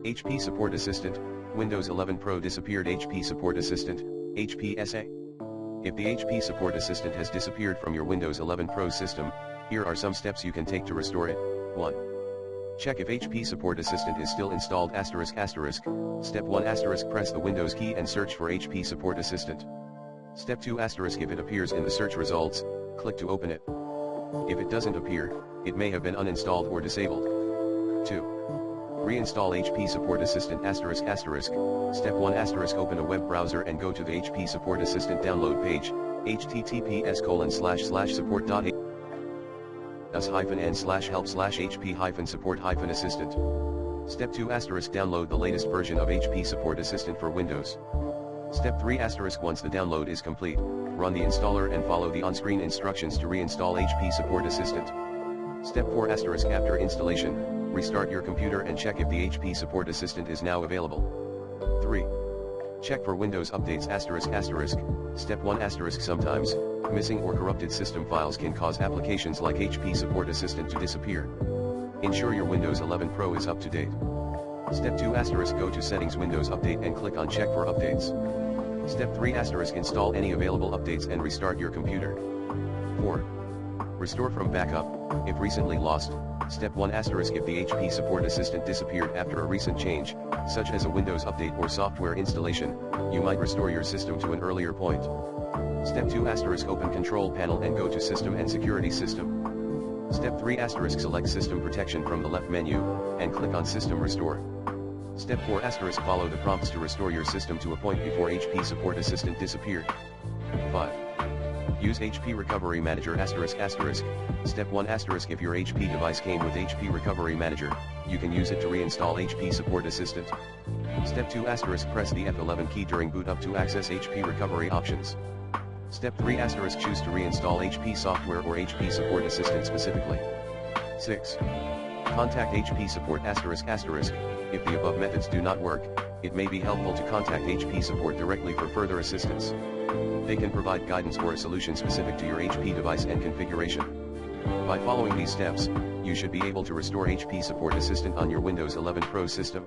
HP Support Assistant, Windows 11 Pro disappeared. HP Support Assistant, HPSA. If the HP Support Assistant has disappeared from your Windows 11 Pro system, here are some steps you can take to restore it. 1. Check if HP Support Assistant is still installed. Step 1 press the Windows key and search for HP Support Assistant. Step 2 if it appears in the search results, click to open it. If it doesn't appear, it may have been uninstalled or disabled. 2. Reinstall HP Support Assistant Step 1 open a web browser and go to the HP Support Assistant download page, https://support.us-n/help/HP-support-assistant. Step 2 download the latest version of HP Support Assistant for Windows. Step 3 once the download is complete, run the installer and follow the on-screen instructions to reinstall HP Support Assistant. Step 4 after installation, restart your computer and check if the HP Support Assistant is now available. 3. Check for Windows updates Step 1 sometimes, missing or corrupted system files can cause applications like HP Support Assistant to disappear. Ensure your Windows 11 Pro is up to date. Step 2 go to Settings Windows Update and click on Check for Updates. Step 3 install any available updates and restart your computer. 4. Restore from backup, if recently lost. Step 1 if the HP Support Assistant disappeared after a recent change, such as a Windows update or software installation, you might restore your system to an earlier point. Step 2 open Control Panel and go to System and Security System. Step 3 select System Protection from the left menu, and click on System Restore. Step 4 follow the prompts to restore your system to a point before HP Support Assistant disappeared. 5. Use HP Recovery Manager Step 1 if your HP device came with HP Recovery Manager, you can use it to reinstall HP Support Assistant. Step 2 press the F11 key during boot up to access HP Recovery options. Step 3 choose to reinstall HP software or HP Support Assistant specifically. 6. Contact HP Support If the above methods do not work, it may be helpful to contact HP Support directly for further assistance. They can provide guidance or a solution specific to your HP device and configuration. By following these steps, you should be able to restore HP Support Assistant on your Windows 11 Pro system.